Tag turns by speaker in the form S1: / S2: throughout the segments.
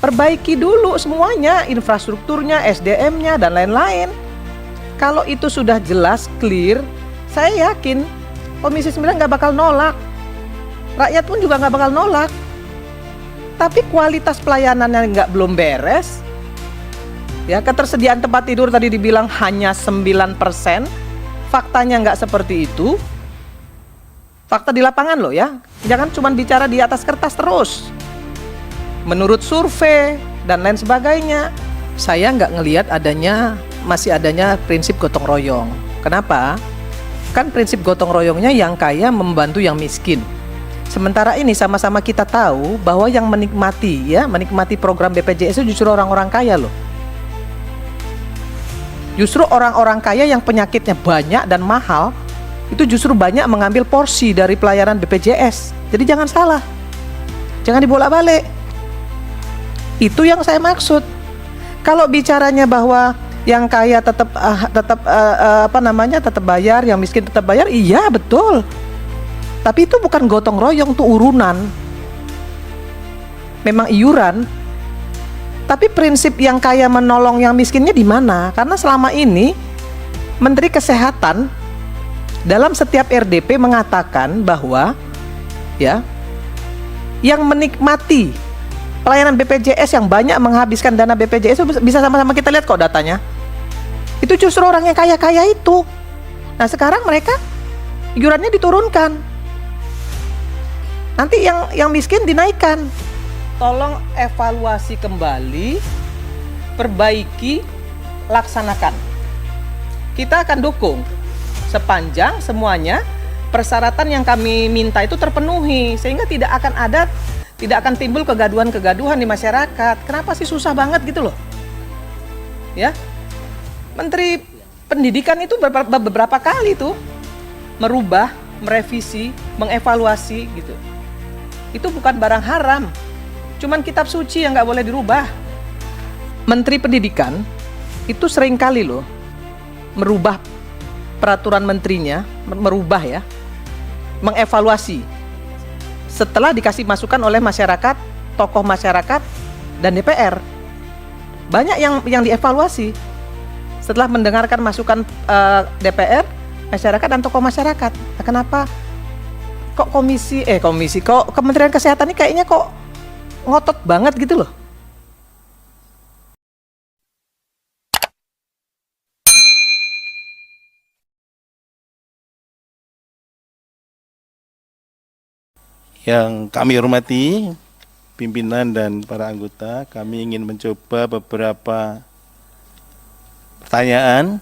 S1: Perbaiki dulu semuanya, infrastrukturnya, SDM-nya, dan lain-lain. Kalau itu sudah jelas, clear, saya yakin Komisi 9 nggak bakal nolak. Rakyat pun juga nggak bakal nolak. Tapi kualitas pelayanannya belum beres. Ya, ketersediaan tempat tidur tadi dibilang hanya 9%. Faktanya nggak seperti itu. Fakta di lapangan loh ya. Jangan cuma bicara di atas kertas terus. Menurut survei dan lain sebagainya, saya nggak ngelihat masih adanya prinsip gotong royong. Kenapa? Kan prinsip gotong royongnya yang kaya membantu yang miskin. Sementara ini sama-sama kita tahu bahwa yang menikmati program BPJS itu justru orang-orang kaya loh. Justru orang-orang kaya yang penyakitnya banyak dan mahal, itu justru banyak mengambil porsi dari pelayanan BPJS. Jadi jangan salah. Jangan dibolak-balik. Itu yang saya maksud. Kalau bicaranya bahwa yang kaya tetap bayar, yang miskin tetap bayar, iya betul. Tapi itu bukan gotong royong, itu urunan. Memang iuran. Tapi prinsip yang kaya menolong yang miskinnya di mana? Karena selama ini Menteri Kesehatan dalam setiap RDP mengatakan bahwa ya, yang menikmati pelayanan BPJS yang banyak menghabiskan dana BPJS itu bisa sama-sama kita lihat kok datanya. Itu justru orang yang kaya-kaya itu. Nah, sekarang mereka iurannya diturunkan. Nanti yang miskin dinaikkan. Tolong evaluasi kembali, perbaiki, laksanakan. Kita akan dukung sepanjang semuanya persyaratan yang kami minta itu terpenuhi, sehingga tidak akan timbul kegaduhan-kegaduhan di masyarakat. Kenapa sih susah banget gitu loh? Ya. Menteri Pendidikan itu beberapa kali tuh merubah, merevisi, mengevaluasi gitu. Itu bukan barang haram. Cuman kitab suci yang nggak boleh dirubah. Menteri Pendidikan itu sering kali loh merubah peraturan menterinya, mengevaluasi setelah dikasih masukan oleh masyarakat, tokoh masyarakat, dan DPR. Banyak yang dievaluasi setelah mendengarkan masukan DPR, masyarakat, dan tokoh masyarakat. Nah, kenapa kok kok Kementerian Kesehatan ini kayaknya kok ngotot banget gitu loh.
S2: Yang kami hormati, pimpinan dan para anggota, kami ingin mencoba beberapa pertanyaan,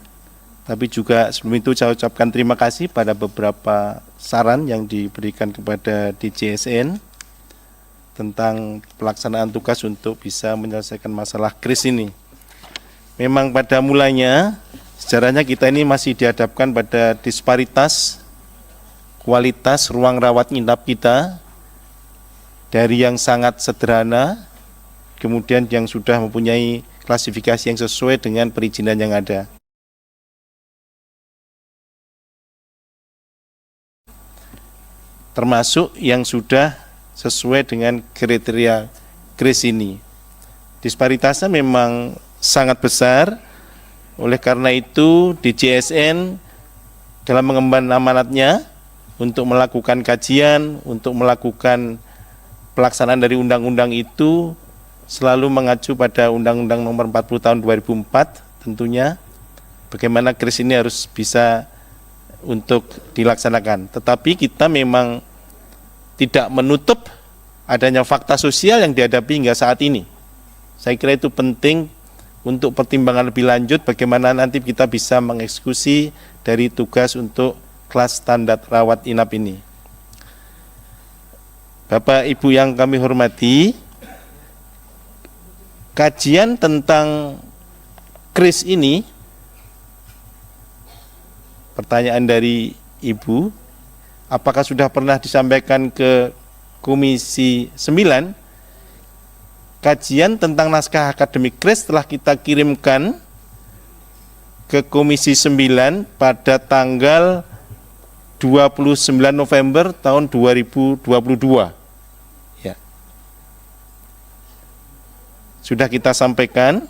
S2: tapi juga sebelum itu saya ucapkan terima kasih pada beberapa saran yang diberikan kepada DJSN tentang pelaksanaan tugas untuk bisa menyelesaikan masalah kris ini. Memang pada mulanya, sejarahnya kita ini masih dihadapkan pada disparitas kualitas ruang rawat inap kita, dari yang sangat sederhana, kemudian yang sudah mempunyai klasifikasi yang sesuai dengan perizinan yang ada. Termasuk yang sudah sesuai dengan kriteria kris ini. Disparitasnya memang sangat besar, oleh karena itu DJSN dalam mengemban amanatnya untuk melakukan kajian, untuk melakukan pelaksanaan dari undang-undang itu selalu mengacu pada Undang-Undang Nomor 40 Tahun 2004 tentunya, bagaimana kris ini harus bisa untuk dilaksanakan. Tetapi kita memang tidak menutup adanya fakta sosial yang dihadapi hingga saat ini. Saya kira itu penting untuk pertimbangan lebih lanjut bagaimana nanti kita bisa mengeksekusi dari tugas untuk kelas standar rawat inap ini. Bapak Ibu yang kami hormati, kajian tentang kris ini, pertanyaan dari Ibu, apakah sudah pernah disampaikan ke Komisi 9? Kajian tentang naskah akademik kris telah kita kirimkan ke Komisi 9 pada tanggal 29 November tahun 2022. Ya. sudah kita sampaikan.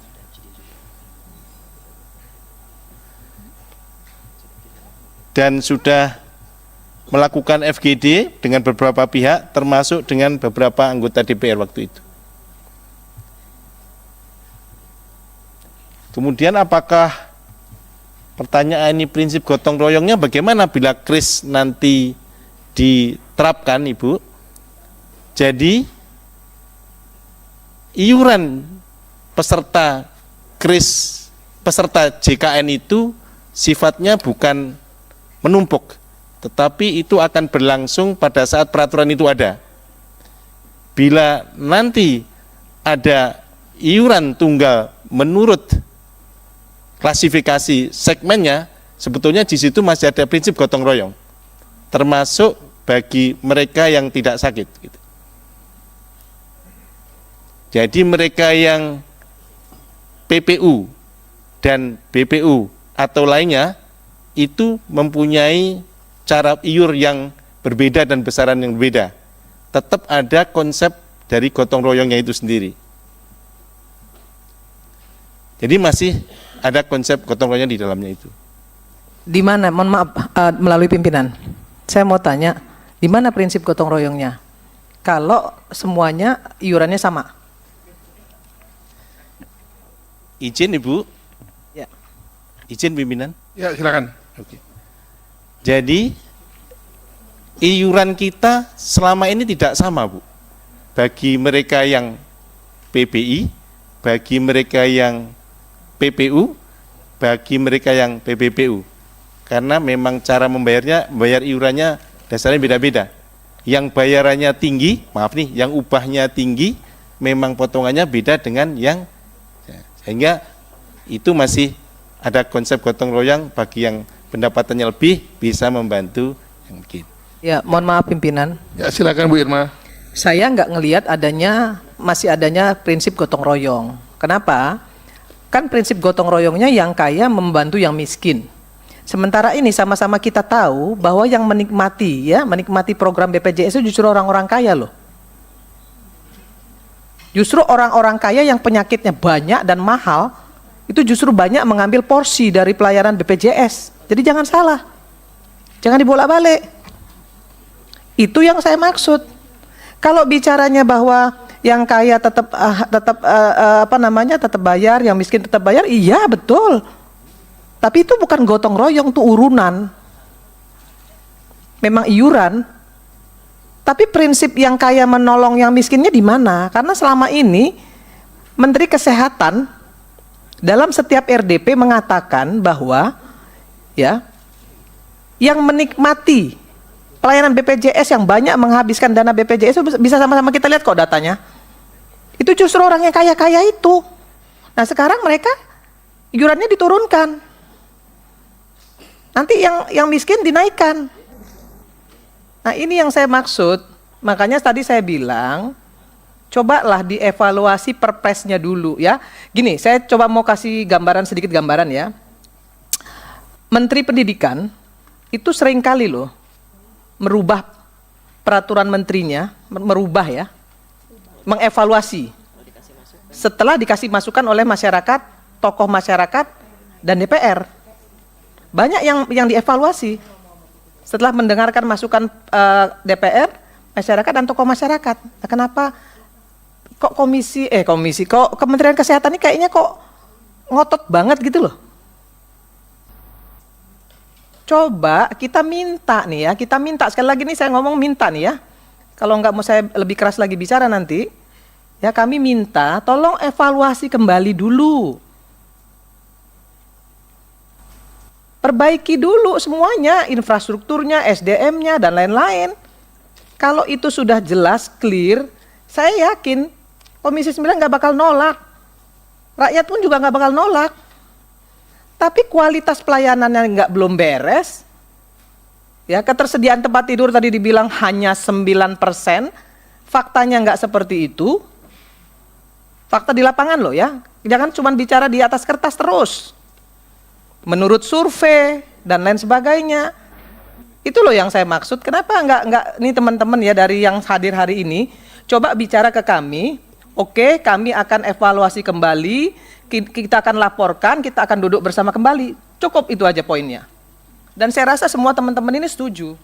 S2: Dan sudah melakukan FGD dengan beberapa pihak, termasuk dengan beberapa anggota DPR waktu itu. Kemudian apakah pertanyaan ini prinsip gotong royongnya bagaimana bila KRIS nanti diterapkan, Ibu? Jadi iuran peserta KRIS, peserta JKN itu sifatnya bukan menumpuk, tetapi itu akan berlangsung pada saat peraturan itu ada. Bila nanti ada iuran tunggal menurut klasifikasi segmennya, sebetulnya di situ masih ada prinsip gotong royong, termasuk bagi mereka yang tidak sakit. Gitu. Jadi mereka yang PPU dan BPU atau lainnya itu mempunyai cara iur yang berbeda dan besaran yang berbeda. Tetap ada konsep dari gotong royongnya itu sendiri. Jadi masih ada konsep gotong royong di dalamnya itu.
S1: Di mana? Mohon maaf, melalui pimpinan. Saya mau tanya, di mana prinsip gotong royongnya? Kalau semuanya iurannya sama.
S2: Izin Ibu?
S1: Ya.
S2: Izin pimpinan?
S3: Ya, silakan.
S2: Oke. Jadi iuran kita selama ini tidak sama, Bu. Bagi mereka yang PBI, bagi mereka yang PPU, bagi mereka yang PBPU. Karena memang cara bayar iurannya dasarnya beda-beda. Yang bayarannya tinggi, maaf nih, yang upahnya tinggi, memang potongannya beda dengan yang, sehingga itu masih ada konsep gotong royong bagi yang pendapatannya lebih bisa membantu yang mungkin.
S1: Ya, mohon maaf pimpinan.
S3: Ya, silakan Bu Irma.
S1: Saya nggak ngelihat masih adanya prinsip gotong royong. Kenapa? Kan prinsip gotong royongnya yang kaya membantu yang miskin. Sementara ini sama-sama kita tahu bahwa yang menikmati program BPJS itu justru orang-orang kaya loh. Justru orang-orang kaya yang penyakitnya banyak dan mahal, itu justru banyak mengambil porsi dari pelayanan BPJS. Jadi jangan salah. Jangan dibolak-balik. Itu yang saya maksud. Kalau bicaranya bahwa yang kaya tetap bayar, yang miskin tetap bayar, iya betul. Tapi itu bukan gotong royong, itu urunan. Memang iuran. Tapi prinsip yang kaya menolong yang miskinnya di mana? Karena selama ini Menteri Kesehatan dalam setiap RDP mengatakan bahwa ya, yang menikmati pelayanan BPJS yang banyak menghabiskan dana BPJS itu bisa sama-sama kita lihat kok datanya. Itu justru orang yang kaya-kaya itu. Nah sekarang mereka iurannya diturunkan. Nanti yang miskin dinaikkan. Nah ini yang saya maksud. Makanya tadi saya bilang, cobalah dievaluasi perpresnya dulu ya. Gini, saya coba mau kasih sedikit gambaran ya. Menteri Pendidikan itu seringkali loh merubah peraturan menterinya, mengevaluasi setelah dikasih masukan oleh masyarakat, tokoh masyarakat dan DPR. Banyak yang dievaluasi setelah mendengarkan masukan DPR, masyarakat dan tokoh masyarakat. Nah, kenapa kok kok Kementerian Kesehatan ini kayaknya kok ngotot banget gitu loh. Coba kita minta nih ya, sekali lagi nih saya ngomong minta nih ya. Kalau nggak mau saya lebih keras lagi bicara nanti, ya kami minta tolong evaluasi kembali dulu. Perbaiki dulu semuanya, infrastrukturnya, SDM-nya, dan lain-lain. Kalau itu sudah jelas, clear, saya yakin Komisi 9 nggak bakal nolak. Rakyat pun juga nggak bakal nolak. Tapi kualitas pelayanannya belum beres. Ya, ketersediaan tempat tidur tadi dibilang hanya 9%. Faktanya nggak seperti itu. Fakta di lapangan loh ya. Jangan cuma bicara di atas kertas terus. Menurut survei dan lain sebagainya. Itu loh yang saya maksud. Kenapa nggak ini teman-teman ya dari yang hadir hari ini, coba bicara ke kami Oke, kami akan evaluasi kembali, kita akan laporkan, kita akan duduk bersama kembali. Cukup itu aja poinnya. Dan saya rasa semua teman-teman ini setuju.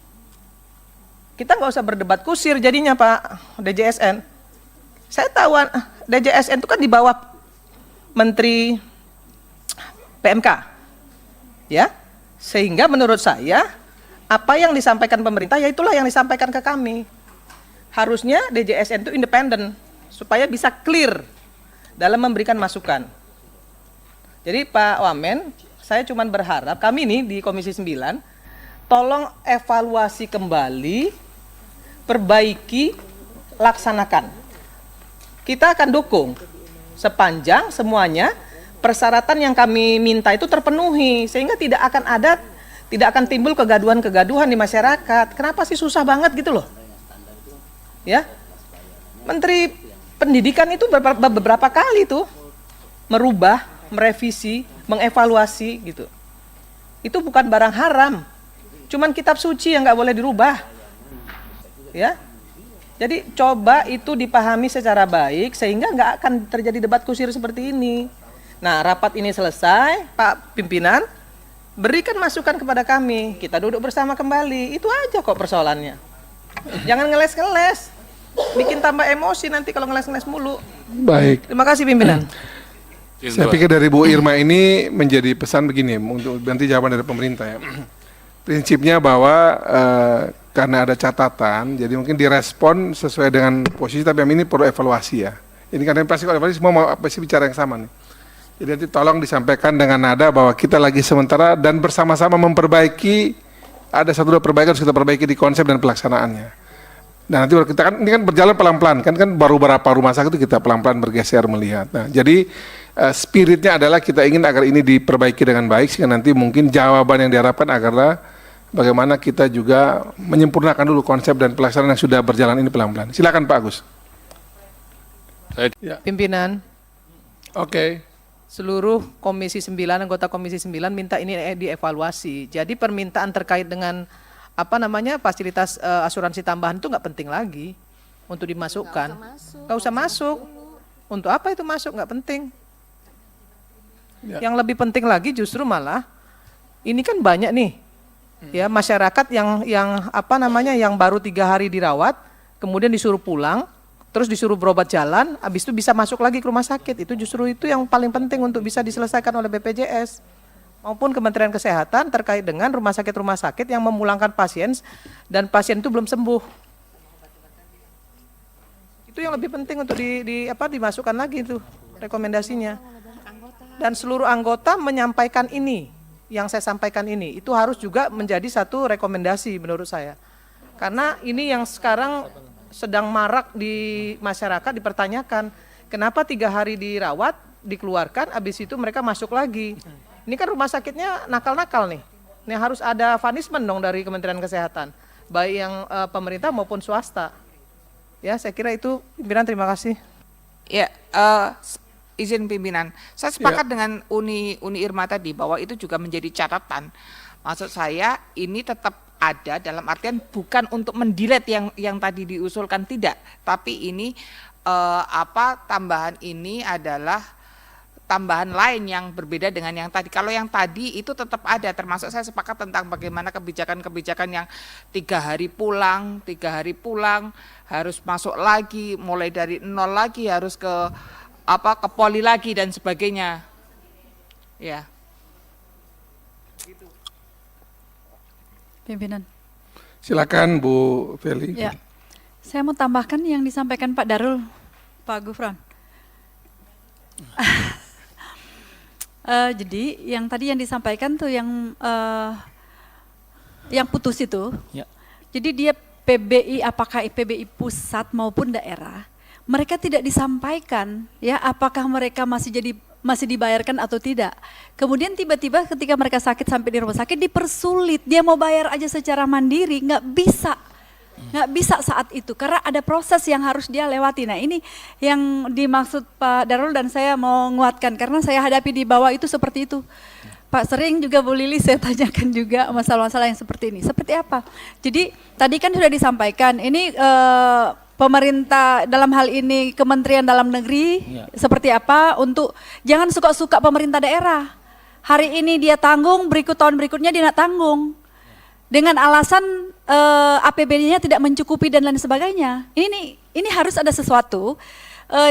S1: Kita nggak usah berdebat kusir jadinya Pak DJSN. Saya tahu DJSN itu kan di bawah Menteri PMK. Ya, sehingga menurut saya apa yang disampaikan pemerintah ya itulah yang disampaikan ke kami. Harusnya DJSN itu independen supaya bisa clear dalam memberikan masukan. Jadi Pak Wamen, saya cuma berharap kami ini di Komisi 9 tolong evaluasi kembali, perbaiki, laksanakan. Kita akan dukung sepanjang semuanya persyaratan yang kami minta itu terpenuhi, sehingga tidak akan timbul kegaduhan-kegaduhan di masyarakat. Kenapa sih susah banget gitu loh? Ya, Menteri Pendidikan itu beberapa kali tuh merubah, merevisi, mengevaluasi gitu. Itu bukan barang haram, cuman kitab suci yang nggak boleh dirubah. Ya, jadi coba itu dipahami secara baik sehingga nggak akan terjadi debat kusir seperti ini. Nah, rapat ini selesai, Pak Pimpinan, berikan masukan kepada kami, kita duduk bersama kembali, itu aja kok persoalannya. Jangan ngeles-ngeles, bikin tambah emosi nanti kalau ngeles-ngeles mulu.
S3: Baik.
S1: Terima kasih Pimpinan.
S3: Saya pikir dari Bu Irma ini menjadi pesan begini, untuk nanti jawaban dari pemerintah ya. Prinsipnya bahwa karena ada catatan, jadi mungkin direspon sesuai dengan posisi, tapi yang ini perlu evaluasi ya. Ini karena pasti evaluasi semua mau pasti bicara yang sama nih. Jadi nanti tolong disampaikan dengan nada bahwa kita lagi sementara dan bersama-sama memperbaiki, ada satu dua perbaikan harus kita perbaiki di konsep dan pelaksanaannya. Nah nanti kita kan ini kan berjalan pelan-pelan, kan baru beberapa rumah sakit itu kita pelan-pelan bergeser melihat. Nah jadi spiritnya adalah kita ingin agar ini diperbaiki dengan baik sehingga nanti mungkin jawaban yang diharapkan agarlah bagaimana kita juga menyempurnakan dulu konsep dan pelaksanaan yang sudah berjalan ini pelan-pelan. Silakan Pak Agus.
S1: Pimpinan,
S3: Oke.
S1: seluruh Komisi 9, anggota Komisi 9 minta ini dievaluasi. Jadi permintaan terkait dengan fasilitas asuransi tambahan itu nggak penting lagi untuk dimasukkan. Nggak usah masuk. Untuk apa itu masuk? Nggak penting.
S3: Ya.
S1: Yang lebih penting lagi justru malah ini kan banyak nih ya masyarakat yang baru 3 hari dirawat, kemudian disuruh pulang, terus disuruh berobat jalan, habis itu bisa masuk lagi ke rumah sakit. Itu justru itu yang paling penting untuk bisa diselesaikan oleh BPJS maupun Kementerian Kesehatan terkait dengan rumah sakit yang memulangkan pasien dan pasien itu belum sembuh. Itu yang lebih penting untuk dimasukkan lagi itu rekomendasinya. Dan seluruh anggota menyampaikan ini, yang saya sampaikan ini, itu harus juga menjadi satu rekomendasi menurut saya. Karena ini yang sekarang sedang marak di masyarakat dipertanyakan, kenapa 3 hari dirawat, dikeluarkan, habis itu mereka masuk lagi. Ini kan rumah sakitnya nakal-nakal nih. Ini harus ada punishment dong dari Kementerian Kesehatan, baik yang pemerintah maupun swasta. Ya, saya kira itu. Pimpinan, terima kasih.
S4: Ya, izin pimpinan. Saya sepakat dengan Uni Irma tadi bahwa itu juga menjadi catatan. Maksud saya ini tetap ada dalam artian bukan untuk mendilet yang tadi diusulkan, tidak, tapi ini tambahan ini adalah tambahan lain yang berbeda dengan yang tadi. Kalau yang tadi itu tetap ada, termasuk saya sepakat tentang bagaimana kebijakan-kebijakan yang 3 hari pulang, harus masuk lagi, mulai dari 0 lagi, harus ke poli lagi dan sebagainya. Ya.
S5: Pimpinan.
S3: Silakan Bu Feli.
S5: Ya. Saya mau tambahkan yang disampaikan Pak Darul, Pak Gufron. Jadi yang tadi yang disampaikan tuh yang putus itu.
S6: Ya.
S5: Jadi dia PBI, apakah PBI pusat maupun daerah, mereka tidak disampaikan ya apakah mereka masih dibayarkan atau tidak. Kemudian tiba-tiba ketika mereka sakit sampai di rumah sakit dipersulit, dia mau bayar aja secara mandiri, nggak bisa saat itu karena ada proses yang harus dia lewati. Nah ini yang dimaksud Pak Darul dan saya mau menguatkan karena saya hadapi di bawah itu seperti itu. Pak, sering juga Bu Lili saya tanyakan juga masalah-masalah yang seperti ini. Seperti apa? Jadi tadi kan sudah disampaikan ini pemerintah dalam hal ini Kementerian Dalam Negeri seperti apa untuk jangan suka-suka pemerintah daerah. Hari ini dia tanggung, tahun berikutnya dia nak tanggung. Dengan alasan APBD-nya tidak mencukupi dan lain sebagainya. Ini harus ada sesuatu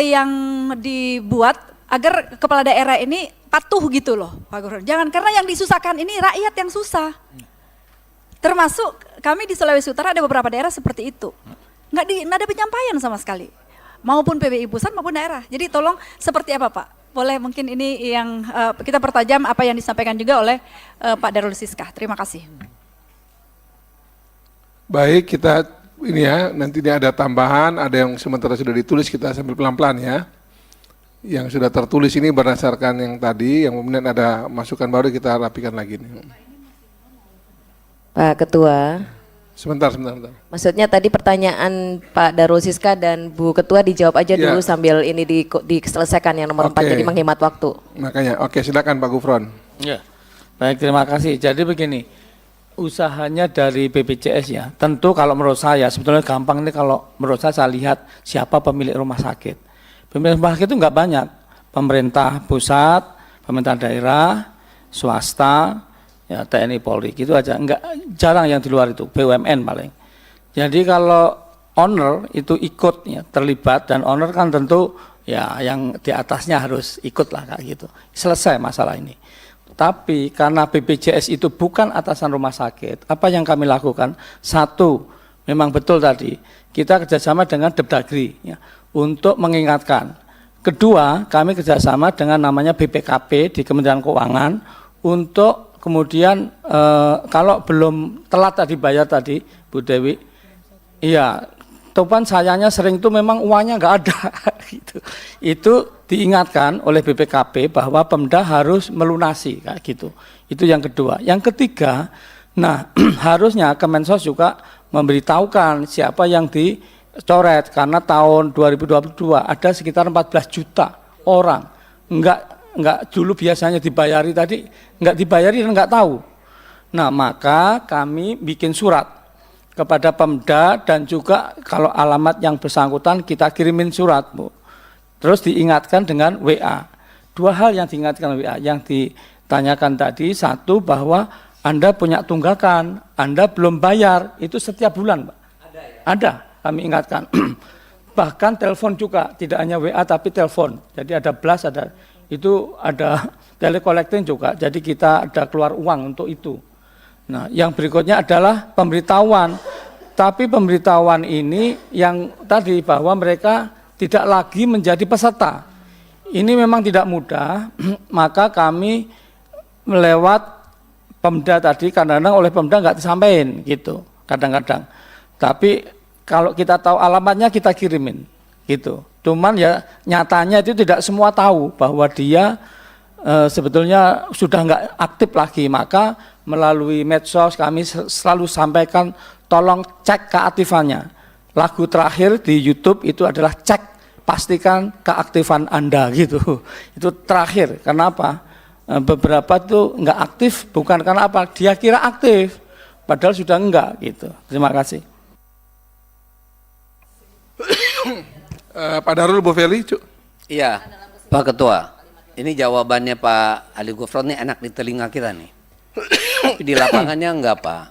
S5: yang dibuat agar kepala daerah ini patuh gitu loh, Pak Gubernur. Jangan, karena yang disusahkan ini rakyat yang susah. Termasuk kami di Sulawesi Utara ada beberapa daerah seperti itu. Nggak ada penyampaian sama sekali. Maupun PBI pusat maupun daerah. Jadi tolong seperti apa Pak? Boleh mungkin ini yang kita pertajam apa yang disampaikan juga oleh Pak Darul Siska. Terima kasih.
S3: Baik, kita ini ya, nanti ini ada tambahan, ada yang sementara sudah ditulis, kita sambil pelan-pelan ya. Yang sudah tertulis ini berdasarkan yang tadi, yang kemudian ada masukan baru kita rapikan lagi nih.
S6: Pak Ketua.
S3: Sebentar.
S6: Maksudnya tadi pertanyaan Pak Darul Siska dan Bu Ketua dijawab aja dulu sambil ini diselesaikan yang nomor 4, jadi menghemat waktu.
S3: Makanya, silakan Pak Gufron.
S7: Ya, baik, terima kasih. Jadi begini, usahanya dari BPJS ya, tentu kalau menurut saya sebetulnya gampang ini kalau menurut saya lihat siapa pemilik rumah sakit. Pemilik rumah sakit itu enggak banyak, pemerintah pusat, pemerintah daerah, swasta, ya TNI Polri gitu aja, enggak, jarang yang di luar itu, BUMN paling. Jadi kalau owner itu ikut ya, terlibat, dan owner kan tentu ya yang di atasnya harus ikut lah kayak gitu. Selesai masalah ini. Tapi karena BPJS itu bukan atasan rumah sakit, apa yang kami lakukan? Satu, memang betul tadi kita kerjasama dengan Depdagri ya, untuk mengingatkan. Kedua, kami kerjasama dengan namanya BPKP di Kementerian Keuangan untuk kemudian kalau belum telat tadi bayar tadi Bu Dewi, iya, topan sayangnya sering itu memang uangnya nggak ada gitu. Itu diingatkan oleh BPKP bahwa Pemda harus melunasi kayak gitu. Itu yang kedua. Yang ketiga, nah harusnya Kemensos juga memberitahukan siapa yang dicoret, karena tahun 2022 ada sekitar 14 juta orang enggak dulu biasanya dibayari, tadi enggak dibayari dan enggak tahu. Nah, maka kami bikin surat kepada Pemda dan juga kalau alamat yang bersangkutan kita kirimin surat, Bu. Terus diingatkan dengan WA. Dua hal yang diingatkan WA, yang ditanyakan tadi, satu bahwa Anda punya tunggakan, Anda belum bayar, itu setiap bulan, Pak. Ada ya? Ada, kami ingatkan. Bahkan telepon juga, tidak hanya WA tapi telepon. Jadi ada blast, itu ada telecollecting juga, jadi kita ada keluar uang untuk itu. Nah, yang berikutnya adalah pemberitahuan. Tapi pemberitahuan ini yang tadi bahwa mereka tidak lagi menjadi peserta. Ini memang tidak mudah, maka kami melewat Pemda tadi, kadang-kadang oleh Pemda nggak disampaikan gitu, kadang-kadang. Tapi kalau kita tahu alamatnya kita kirimin gitu. Cuman ya nyatanya itu tidak semua tahu bahwa dia sebetulnya sudah nggak aktif lagi. Maka melalui medsos kami selalu sampaikan tolong cek keaktifannya. Lagu terakhir di YouTube itu adalah cek, pastikan keaktifan Anda gitu. Itu terakhir. Kenapa? Beberapa tuh nggak aktif bukan karena apa? Dia kira aktif, padahal sudah enggak gitu. Terima kasih.
S3: Pak Darul, Bu Feli, Cuk.
S8: Iya, Pak Ketua. Ini jawabannya Pak Ali Gufron ini enak di telinga kita nih. Tapi di lapangannya enggak, Pak.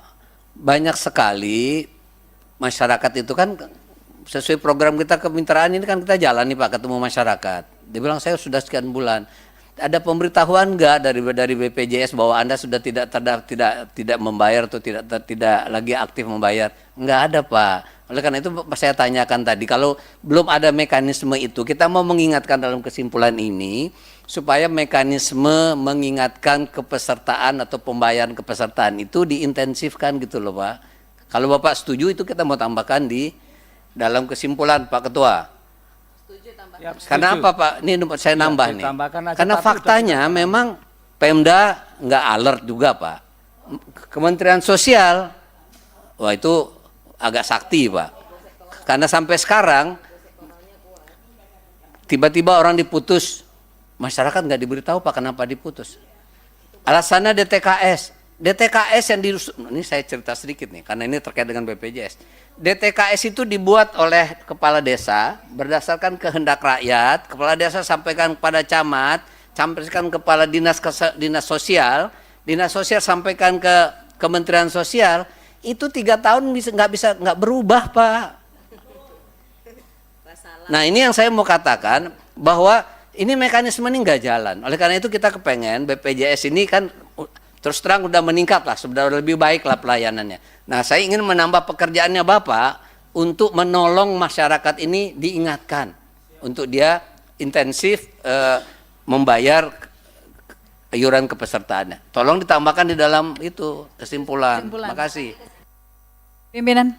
S8: Banyak sekali masyarakat itu kan sesuai program kita kemitraan ini kan kita jalan nih Pak, ketemu masyarakat. Dia bilang saya sudah sekian bulan. Ada pemberitahuan enggak dari BPJS bahwa Anda sudah tidak membayar atau tidak lagi aktif membayar? Enggak ada, Pak. Oleh karena itu saya tanyakan tadi, kalau belum ada mekanisme itu, kita mau mengingatkan dalam kesimpulan ini supaya mekanisme mengingatkan kepesertaan atau pembayaran kepesertaan itu diintensifkan gitu loh, Pak. Kalau Bapak setuju itu kita mau tambahkan di dalam kesimpulan, Pak Ketua.
S6: Setuju, tambahkan.
S7: Ya, setuju.
S8: Karena apa, Pak? Ini saya nambah nih. Karena faktanya memang Pemda nggak alert juga, Pak. Kementerian Sosial, wah itu agak sakti, Pak. Karena sampai sekarang tiba-tiba orang diputus, masyarakat nggak diberitahu Pak kenapa diputus. Alasannya DTKS, DTKS yang ini saya cerita sedikit nih, karena ini terkait dengan BPJS. DTKS itu dibuat oleh kepala desa berdasarkan kehendak rakyat. Kepala desa sampaikan kepada camat, sampaikan kepala dinas sosial sampaikan ke Kementerian Sosial. Itu 3 tahun nggak berubah, Pak. Nah, ini yang saya mau katakan bahwa ini mekanisme ini nggak jalan. Oleh karena itu kita kepengen BPJS ini kan terus terang udah meningkat lah, sudah lebih baik lah pelayanannya. Nah, saya ingin menambah pekerjaannya Bapak untuk menolong masyarakat ini diingatkan untuk dia intensif membayar iuran kepesertaannya. Tolong ditambahkan di dalam itu kesimpulan. Terima kasih.
S5: Pimpinan.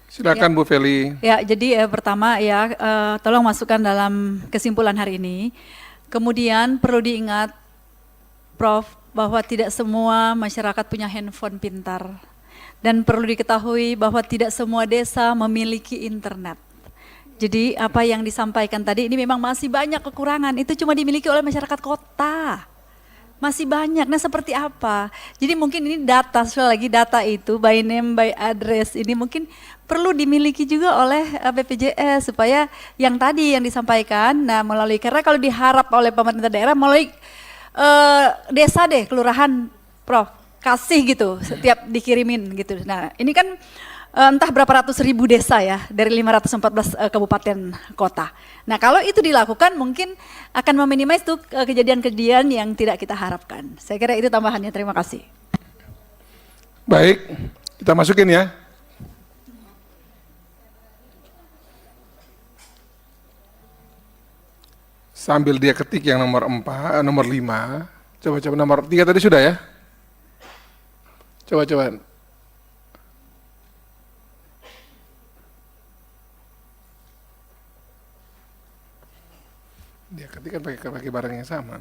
S3: Silakan Bu Feli.
S5: Ya, jadi pertama ya tolong masukkan dalam kesimpulan hari ini. Kemudian perlu diingat Prof, bahwa tidak semua masyarakat punya handphone pintar. Dan perlu diketahui bahwa tidak semua desa memiliki internet. Jadi apa yang disampaikan tadi ini memang masih banyak kekurangan. Itu cuma dimiliki oleh masyarakat kota. Masih banyak. Nah, seperti apa? Jadi mungkin ini data, sekali lagi data itu by name, by address ini mungkin perlu dimiliki juga oleh BPJS supaya yang tadi yang disampaikan, nah melalui, karena kalau diharap oleh pemerintah daerah melalui desa deh, kelurahan, Prof, kasih gitu, setiap dikirimin gitu. Nah, ini kan entah berapa ratus ribu desa ya, dari 514 kabupaten kota. Nah, kalau itu dilakukan mungkin akan meminimais tuh kejadian-kejadian yang tidak kita harapkan. Saya kira itu tambahannya, terima kasih.
S3: Baik, kita masukin ya. Sambil dia ketik yang nomor 4, nomor 5. Coba nomor 3 tadi sudah ya? Coba. Dia ketik kan pakai barang yang sama.